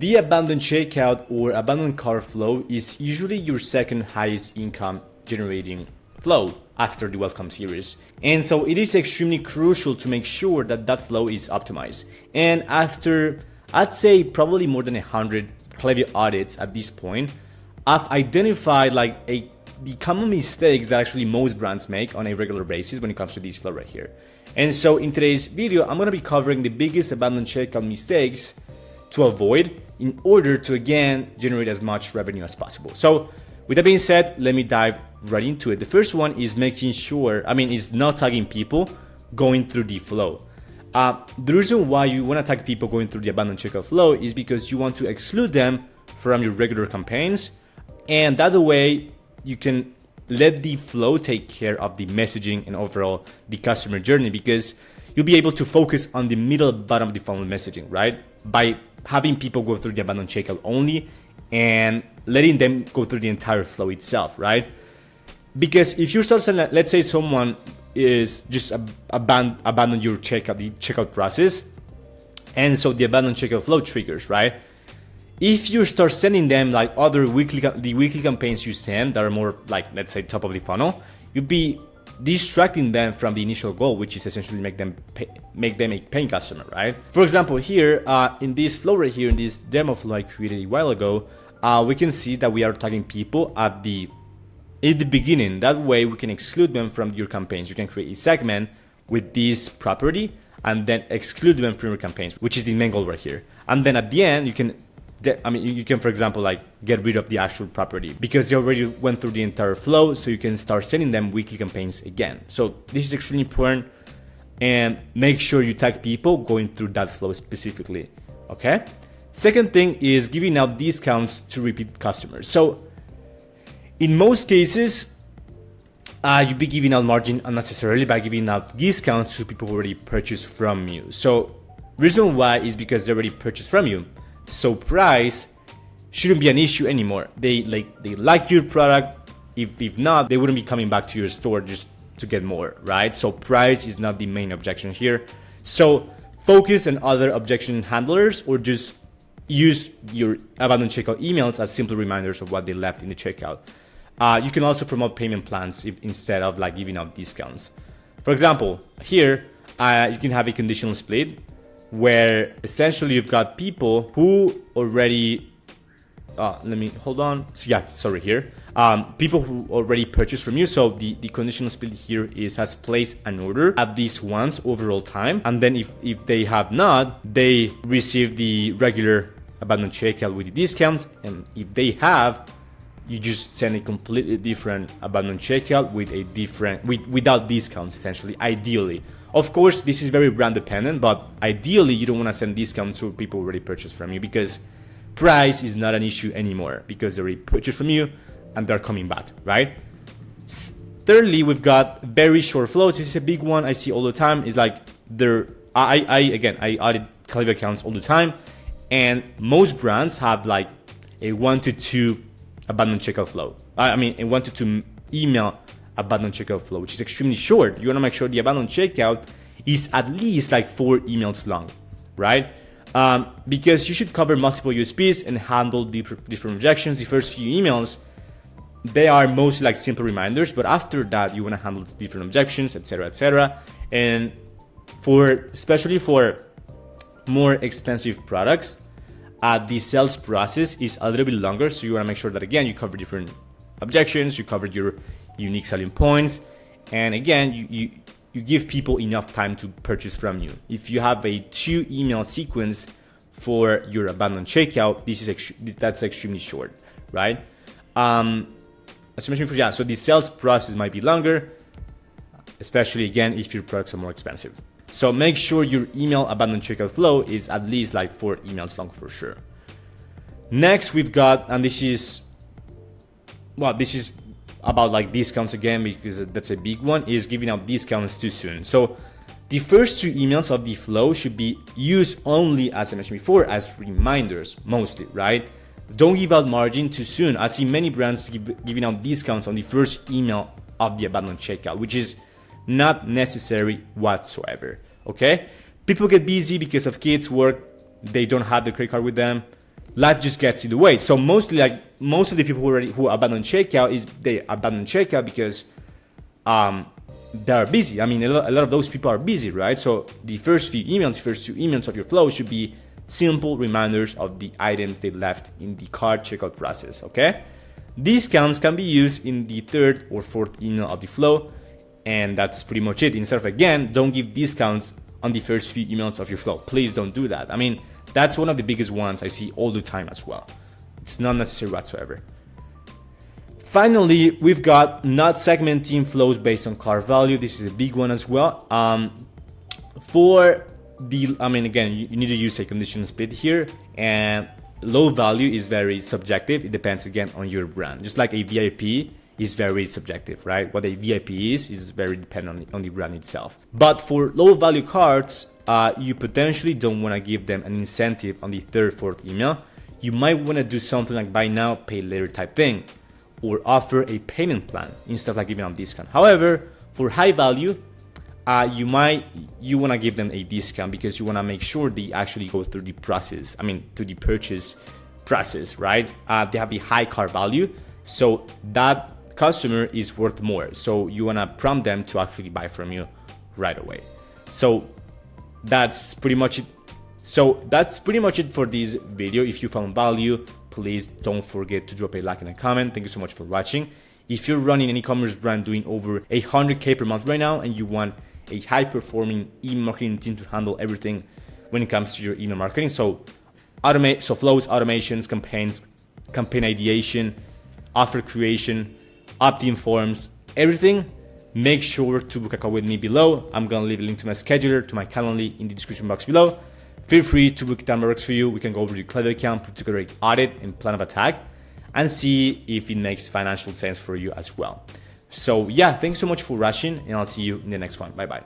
The abandoned checkout or abandoned cart flow is usually your second highest income generating flow after the welcome series. And so it is extremely crucial to make sure that that flow is optimized. And after, I'd say probably more than 100 Klaviyo audits at this point, I've identified like the common mistakes that actually most brands make on a regular basis when it comes to this flow right here. And so in today's video, I'm gonna be covering the biggest abandoned checkout mistakes to avoid in order to again generate as much revenue as possible. So with that being said, let me dive right into it. The first one is making sure, is not tagging people going through the flow. The reason why you want to tag people going through the abandoned checkout flow is because you want to exclude them from your regular campaigns, and that way you can let the flow take care of the messaging and overall the customer journey, because you'll be able to focus on the middle bottom of the funnel messaging, right? By having people go through the abandoned checkout only and letting them go through the entire flow itself, right? Because if you start selling, let's say someone is just abandon your checkout, the checkout process, and so the abandoned checkout flow triggers, right? If you start sending them like other weekly campaigns you send that are more like, let's say, top of the funnel, you'd be distracting them from the initial goal, which is essentially make them a paying customer, right? For example, here in this flow right here, in this demo flow I created a while ago, we can see that we are tagging people at the beginning. That way we can exclude them from your campaigns. You can create a segment with this property and then exclude them from your campaigns, which is the main goal right here. And then at the end, you can, for example, like get rid of the actual property because they already went through the entire flow. So you can start sending them weekly campaigns again. So this is extremely important, and make sure you tag people going through that flow specifically. Okay. Second thing is giving out discounts to repeat customers. So in most cases, you'd be giving out margin unnecessarily by giving out discounts to people who already purchased from you. So reason why is because they already purchased from you. So price shouldn't be an issue anymore. They like your product. If not, they wouldn't be coming back to your store just to get more, right? So price is not the main objection here. So focus on other objection handlers, or just use your abandoned checkout emails as simple reminders of what they left in the checkout. You can also promote payment plans instead of like giving out discounts. For example, here you can have a conditional split where essentially you've got people who already people who already purchased from you. So the conditional split here has placed an order at least once overall time, and then if they have not, they receive the regular abandoned checkout with the discounts, and if they have, you just send a completely different abandoned checkout without discounts, essentially. Ideally, of course, this is very brand dependent, but ideally you don't want to send discounts to people who already purchased from you, because price is not an issue anymore because they already purchased from you and they're coming back, right? Thirdly, we've got very short flows. This is a big one I see all the time. Is like I audit Klaviyo accounts all the time, and most brands have like a 1 to 2 abandoned checkout flow. A 1 to 2 email abandoned checkout flow, which is extremely short. You want to make sure the abandoned checkout is at least like 4 emails long, right? Because you should cover multiple USPs and handle different objections. The first few emails, they are mostly like simple reminders, but after that you want to handle different objections, etc., etc. And especially for more expensive products, the sales process is a little bit longer, so you want to make sure that again you cover different objections, you cover your unique selling points, and again you give people enough time to purchase from you. If you have a 2 email sequence for your abandoned checkout, that's extremely short, right? As I mentioned before, so the sales process might be longer, especially again if your products are more expensive. So make sure your email abandoned checkout flow is at least like 4 emails long for sure. Next we've got, and this is about like discounts again, because that's a big one, is giving out discounts too soon. So the first 2 emails of the flow should be used only, as I mentioned before, as reminders mostly, right? Don't give out margin too soon. I see many brands giving out discounts on the first email of the abandoned checkout, which is not necessary whatsoever. Okay, people get busy because of kids, work, they don't have the credit card with them, life just gets in the way. So most of the people who abandon checkout they abandon checkout because they are busy. I mean, a lot of those people are busy, right? So the first two emails of your flow should be simple reminders of the items they left in the cart checkout process, okay? Discounts can be used in the third or fourth email of the flow, and that's pretty much it. Instead of, again, don't give discounts on the first few emails of your flow. Please don't do that. I mean, that's one of the biggest ones I see all the time as well. It's not necessary whatsoever. Finally, we've got not segmenting flows based on cart value. This is a big one as well. Again, you need to use a conditional split here, and low value is very subjective. It depends again on your brand. Just like a VIP is very subjective, right? What a VIP is very dependent on the brand itself. But for low value cards, you potentially don't want to give them an incentive on the third, fourth email. You might want to do something like buy now, pay later type thing, or offer a payment plan instead of like giving them a discount. However, for high value, you want to give them a discount because you want to make sure they actually go through the process. I mean, to the purchase process, right? They have a high cart value, so that customer is worth more. So you want to prompt them to actually buy from you right away. So that's pretty much it. For this video. If you found value, please don't forget to drop a like and a comment. Thank you so much for watching. If you're running an e-commerce brand doing over 100K per month right now and you want a high-performing email marketing team to handle everything when it comes to your email marketing, so flows, automations, campaigns, campaign ideation, offer creation, opt-in forms, everything, make sure to book a call with me below. I'm gonna leave a link to my scheduler, to my Calendly in the description box below. Feel free to book time that works for you. We can go over your Klaviyo account, put together an audit and plan of attack, and see if it makes financial sense for you as well. So yeah, thanks so much for watching, and I'll see you in the next one. Bye bye.